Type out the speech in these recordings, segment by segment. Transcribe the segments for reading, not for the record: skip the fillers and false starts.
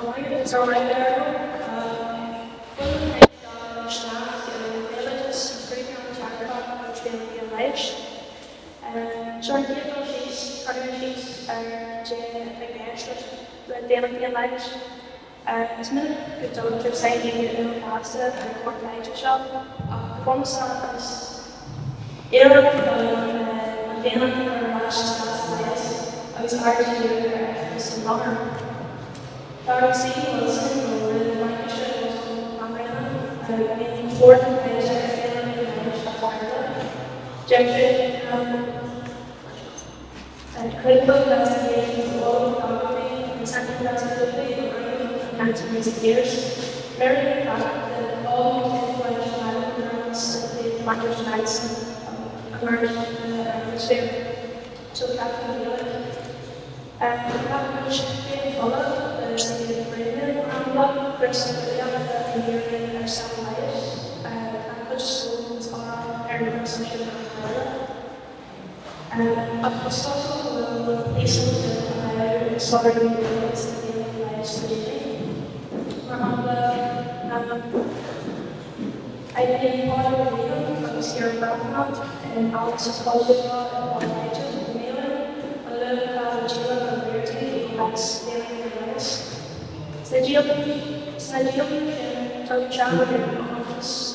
It's alright there. One of the things that staff in villages is pretty much Jakarta, which will be alleged. So I did all these partnerships to against the daily alleged. It's been good to say you past it and court ledger shop. One side is Iran and dealing with last I was hired to do some longer. Darcy Wilson the Lancashire was Montana, being fourth manager and managed Florida. Jeffrey and critical investigations of all photography and second investigatively and anti-music years. Very fact that all influential elements of the Lancashire medicine emerged in the atmosphere. So that can be it. That which came followed the city of Freeman and what personally the American or South Life and which schools are area social and Apostle will listen to sorry words that the lives today. I did part of the video from Sierra Background and also scholarship law and legend mailing a little about the that's daily advice. Snagilum told Chandler in office,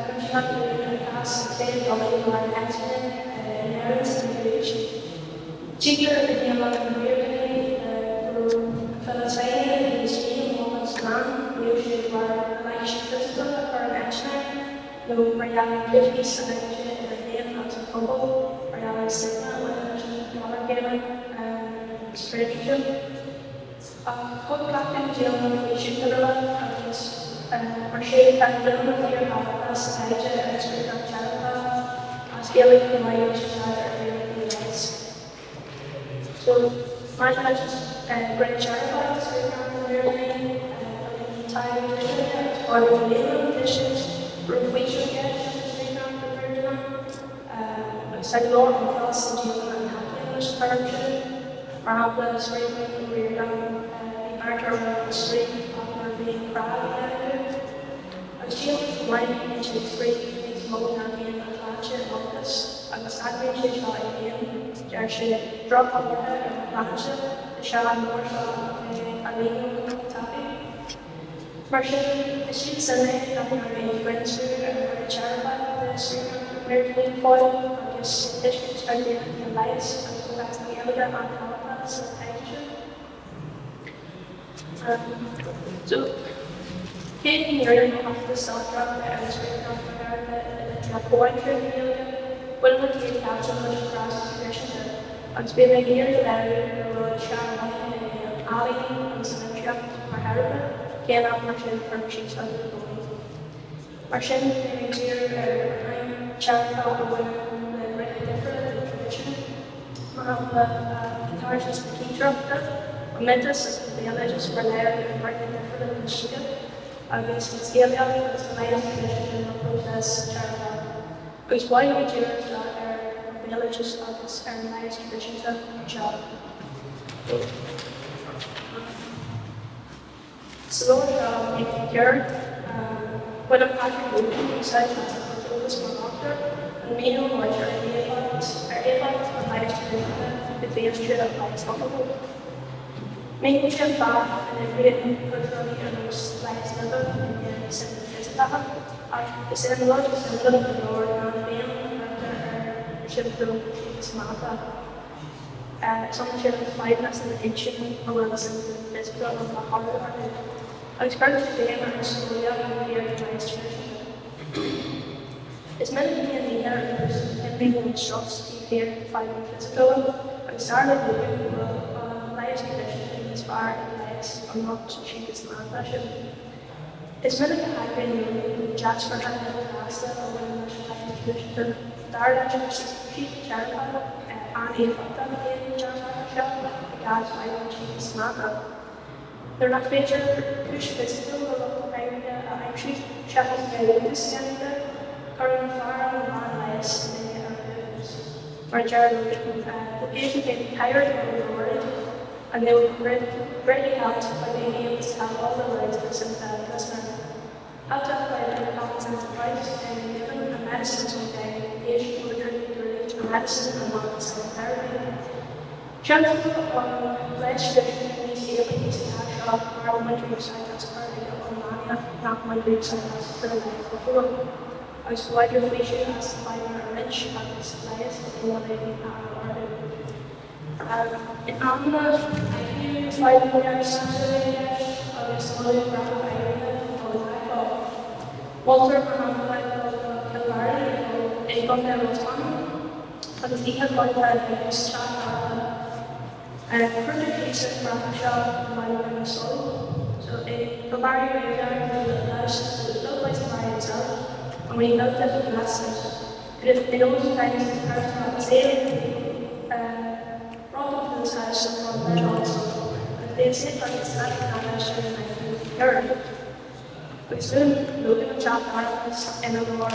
constructed in the past, stayed on the line accident, inheritance and creation. Cheaper in the American community, Philadelphia, the stream, moments man, usually were election physical or national, no reality 50s and name as a couple, reality stigma, when another gaming, spiritual. Put back in jail if we should put it on or shape and build a fear of us, Niger, and Spirit of Canada, as feeling the light or really lights. So, my judges, Great Charity, Spirit of Learning, time to or the living conditions, reflection get, Spirit of Learning, study law and class and jail and happiness, corruption. Marabla, screaming, we're down, the martyr of the street, after being proud. I was feeling lighting into the street, these mold and being a clutch and office. I was angry to try again. There should drop on your head and clutch it, the shot more shot, and leaving the tappy. Marshall, the streets in there, nothing I made friends with, and a chair about the street, weird lean foil, I guess tissues, and the lights, and so that's the other on so, getting near off the cell drug that I was reading off my garden, a poetry video, when we came down so much across the tradition, I was being a year later, the road shot and Ali and some truck for Harvard, came out marching from sheets under the body. Marching came here, I'm chatting about the women, the really different tradition. Guitars the key drum, Metas, the alleges for layer and writing different than Chica. Against the scale was the latest tradition in the protest charter. It was why we do the alleges of this and latest tradition to job. So, in here, when a party movement decided to do this for doctor, and me and my journey was the latest tradition. The feature of lights possible. Making sure that and every culturally and most lights never in the center physical. The same lot is a little bit lower than being after ship to Samantha. Some ship of 5 minutes in the kitchen, or was in the physical of the hardware. I was currently today in Australia and here in the institution. It's meant to be in the air, and being instructs to here 5 minutes physical. I started looking for lights conditions in these far and lights are not to cheap as fashion. It's meant to have been judged for having a pasta or when the lights conditions the art cheap charity and a photo in Java shop, the gas light cheap smarter. They're not featured push physical or local area, I'm cheap shuttles by this center, current fire and lights in the for Jared, the patient may be tired or worried. and they were greatly helped by being able to tell all the words of a sympathetic listener. Helped out by their common sense of life and given a medicine someday, the patient would return to relate to medicine and not psychotherapy. Gentle on legislation in these abilities to catch up where elementary science early on mania, not elementary science for the life before. I was wider feature as the fire a wrench at its place of one in Amna, I knew 5 years Saturday, I was slowly around the area of the Michael. Walter Mohammed of Killarney, a gun there was on, but he had got that in his child. And further cases from the shop in my soul. So the barrier area was attached to the built by the itself. And when he looked at the glasses, in those times, the person had sailed, brought them to this house and brought their also. And they said that it's not damaged in the 1930s. We soon looking at Jack Harris in a more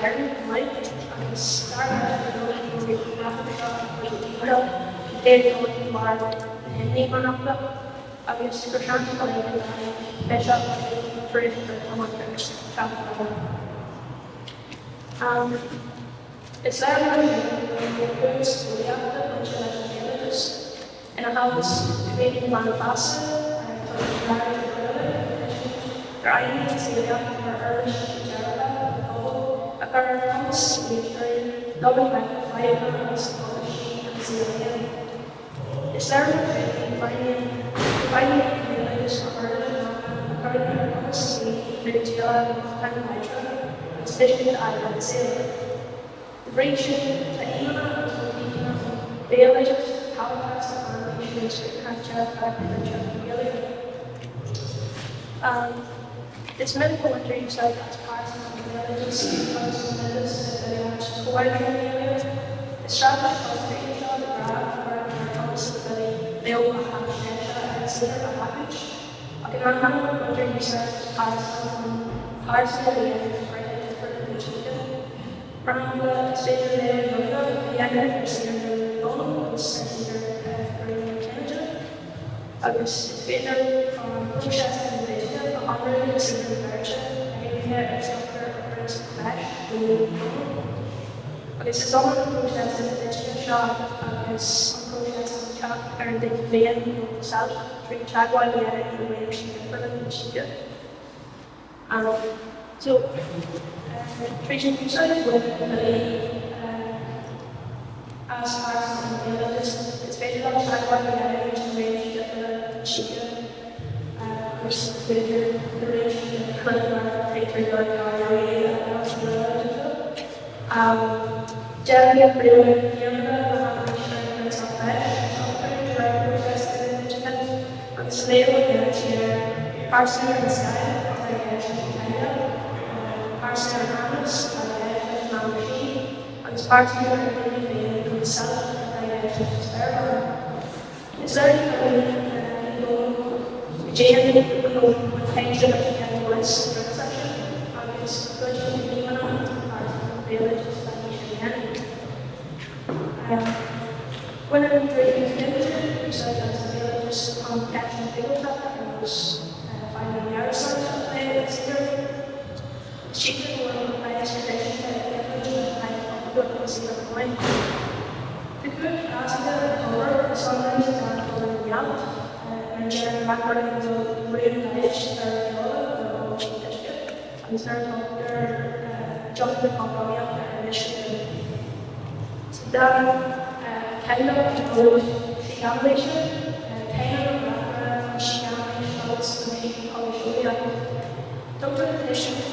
iron light, and started to take the graphic shot for the detail. They were going to bar and they were up the obvious for sure to play the bishop, trade for Olympics, it's there when boots the other which are images in a house creating manifesto and their ideas the other urge to Jericho, a current house, double back fiber and scholarship and Syria. It's there providing religious according to policy, Venezuela, and Nigeria, especially the island Syria. The region, Taima, the villages, Halifax, and nations, and it's medical injuries like as parts of the villages, the wider area, established hospital, the graph, they all have a package. Okay, I'm going to research parts of the area for the chicken. From the state of the area, the bone was green Canada. I was feeder from process and data, 100 senior version, area extractor, first flash, okay, so someone process in the digital shop, is process and the vein itself, three Chagway and the way she did. So, treating inside with as far as the villages, it's very long Chagway and the way she did. Of course, the range of clinical treatment generally brilliant slave here, Parson and Sky, Parson and Hannes, and Parson and himself, it's very Jane attention and voice section, and it's good to be even on the village when I'm drinking vintage, we said that the villages catching people traffic and was finding the outside of the place. Chicken were my expectation that I couldn't see the point. The good aspect of the sometimes is not fully out. And Jerry Macquarie will bring the dish or the dish. And start jumping the company up their initiative. So that kind of Shigamation, kind of Shigamation notes the main Polyjulia. Dr. Edition was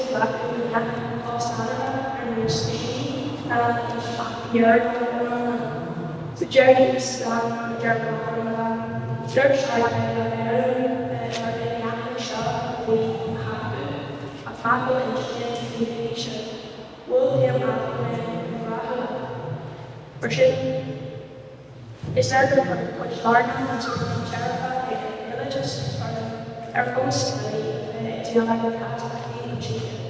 black and black of Canada and Spain and here. So Jerry is Jerry Church a family education will be is there to put large amounts of terrified villages or constantly to like a cat and chicken.